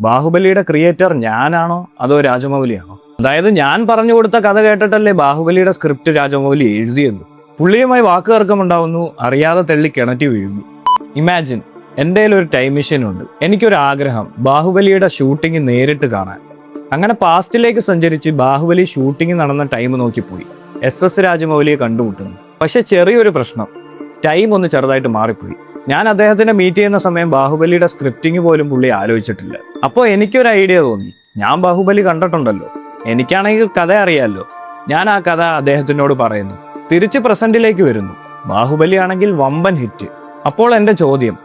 ബാഹുബലിയുടെ creator ഞാനാണോ അതോ രാജമൗലിയാണോ? അതായത് ഞാൻ പറഞ്ഞു കൊടുത്ത കഥ കേട്ടിട്ടല്ലേ ബാഹുബലിയുടെ സ്ക്രിപ്റ്റ് രാജമൗലി എഴുതിയത്. പുള്ളിയുമായി വാക്കുതർക്കമുണ്ടാവുന്നു, അറിയാതെ തള്ളി കിണറ്റി വീഴുന്നു. ഇമാജിൻ, എൻ്റെ ഒരു ടൈം മെഷീൻ ഉണ്ട്. എനിക്കൊരു ആഗ്രഹം ബാഹുബലിയുടെ ഷൂട്ടിംഗ് നേരിട്ട് കാണാൻ. അങ്ങനെ പാസ്റ്റിലേക്ക് സഞ്ചരിച്ച് ബാഹുബലി ഷൂട്ടിംഗ് നടന്ന ടൈം നോക്കിപ്പോയി SS രാജമൗലിയെ കണ്ടുമുട്ടുന്നു. പക്ഷെ ചെറിയൊരു പ്രശ്നം, ടൈം ഒന്ന് ചെറുതായിട്ട് മാറിപ്പോയി. ഞാൻ അദ്ദേഹത്തിനെ മീറ്റ് ചെയ്യുന്ന സമയം ബാഹുബലിയുടെ സ്ക്രിപ്റ്റിംഗ് പോലും പുള്ളി ആലോചിച്ചിട്ടില്ല. അപ്പോൾ എനിക്കൊരു ഐഡിയ തോന്നി, ഞാൻ ബാഹുബലി കണ്ടിട്ടുണ്ടല്ലോ, എനിക്കാണെങ്കിൽ കഥ അറിയാമല്ലോ. ഞാൻ ആ കഥ അദ്ദേഹത്തിനോട് പറയുന്നു. തിരിച്ച് പ്രസന്റിലേക്ക് വരുന്നു. ബാഹുബലി ആണെങ്കിൽ വമ്പൻ ഹിറ്റ്. അപ്പോൾ എൻ്റെ ചോദ്യം,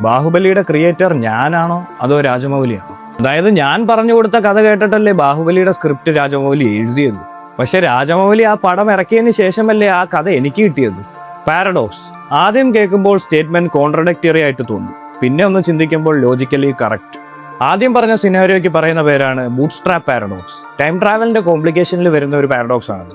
ബാഹുബലിയുടെ ക്രിയേറ്റർ ഞാനാണോ അതോ രാജമൗലിയാണോ? അതായത് ഞാൻ പറഞ്ഞു കൊടുത്ത കഥ കേട്ടിട്ടല്ലേ ബാഹുബലിയുടെ സ്ക്രിപ്റ്റ് രാജമൗലി എഴുതിയത്. പക്ഷെ രാജമൗലി ആ പടം ഇറക്കിയതിന് ശേഷമല്ലേ ആ കഥ എനിക്ക് കിട്ടിയത്. പാരഡോക്സ്. ആദ്യം കേൾക്കുമ്പോൾ സ്റ്റേറ്റ്മെന്റ് കോൺട്രഡിക്ടറി ആയിട്ട് തോന്നും, പിന്നെ ഒന്ന് ചിന്തിക്കുമ്പോൾ ലോജിക്കലി കറക്റ്റ്. ആദ്യം പറഞ്ഞ സിനാരിയോയ്ക്ക് പറയുന്ന പേരാണ് ബൂട്ട്സ്ട്രാപ്പ് പാരഡോക്സ്. ടൈം ട്രാവലിന്റെ കോംപ്ലിക്കേഷനിൽ വരുന്ന ഒരു പാരഡോക്സ് ആണ്.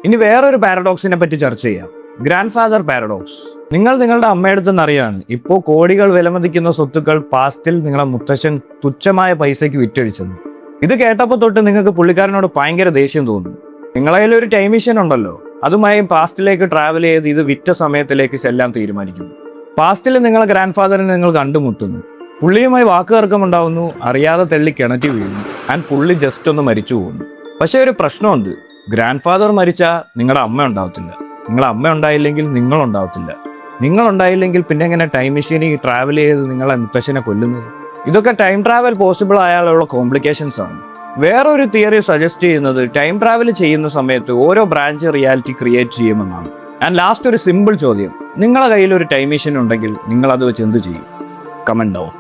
ഇനി വേറൊരു പാരഡോക്സിനെ പറ്റി ചർച്ച ചെയ്യാം, ഗ്രാൻഡ് ഫാദർ പാരഡോക്സ്. നിങ്ങൾ നിങ്ങളുടെ അമ്മയടുത്തുനിന്ന് അറിയാണ്, ഇപ്പോൾ കോടികൾ വിലമതിക്കുന്ന സ്വത്തുക്കൾ പാസ്റ്റിൽ നിങ്ങളെ മുത്തശ്ശൻ തുച്ഛമായ പൈസയ്ക്ക് വിറ്റഴിച്ചെന്ന്. ഇത് കേട്ടപ്പോൾ തൊട്ട് നിങ്ങൾക്ക് പുള്ളിക്കാരനോട് ഭയങ്കര ദേഷ്യം തോന്നുന്നു. നിങ്ങളതിൽ ഒരു ടൈം മെഷീൻ ഉണ്ടല്ലോ, അതുമായി പാസ്റ്റിലേക്ക് ട്രാവൽ ചെയ്ത് ഇത് വിറ്റ സമയത്തിലേക്ക് ചെല്ലാൻ തീരുമാനിക്കുന്നു. പാസ്റ്റിൽ നിങ്ങളെ ഗ്രാൻഡ് ഫാദറിനെ നിങ്ങൾ കണ്ടുമുട്ടുന്നു. പുള്ളിയുമായി വാക്കുതർക്കമുണ്ടാവുന്നു, അറിയാതെ തള്ളി കിണറ്റി വീഴുന്നു. ആൻഡ് പുള്ളി ജസ്റ്റ് ഒന്ന് മരിച്ചു പോകുന്നു. പക്ഷെ ഒരു പ്രശ്നമുണ്ട്, ഗ്രാൻഡ് ഫാദർ മരിച്ചാൽ നിങ്ങളുടെ അമ്മ ഉണ്ടാവത്തില്ല. നിങ്ങളുടെ അമ്മ ഉണ്ടായില്ലെങ്കിൽ നിങ്ങളുണ്ടാവത്തില്ല. നിങ്ങളുണ്ടായില്ലെങ്കിൽ പിന്നെ എങ്ങനെ ടൈം മെഷീനിൽ ട്രാവൽ ചെയ്ത് നിങ്ങളെ മുത്തശ്ശനെ കൊല്ലുന്നത്? ഇതൊക്കെ ടൈം ട്രാവൽ പോസിബിൾ ആയാലുള്ള കോംപ്ലിക്കേഷൻസ് ആണ്. വേറൊരു തിയറി സജസ്റ്റ് ചെയ്യുന്നത് ടൈം ട്രാവൽ ചെയ്യുന്ന സമയത്ത് ഓരോ ബ്രാഞ്ച് റിയാലിറ്റി ക്രിയേറ്റ് ചെയ്യുമെന്നാണ്. ആൻഡ് ലാസ്റ്റ് ഒരു സിമ്പിൾ ചോദ്യം, നിങ്ങളുടെ കയ്യിൽ ഒരു ടൈം മെഷീൻ ഉണ്ടെങ്കിൽ നിങ്ങൾ അത് വെച്ച് എന്ത് ചെയ്യും? Comment down.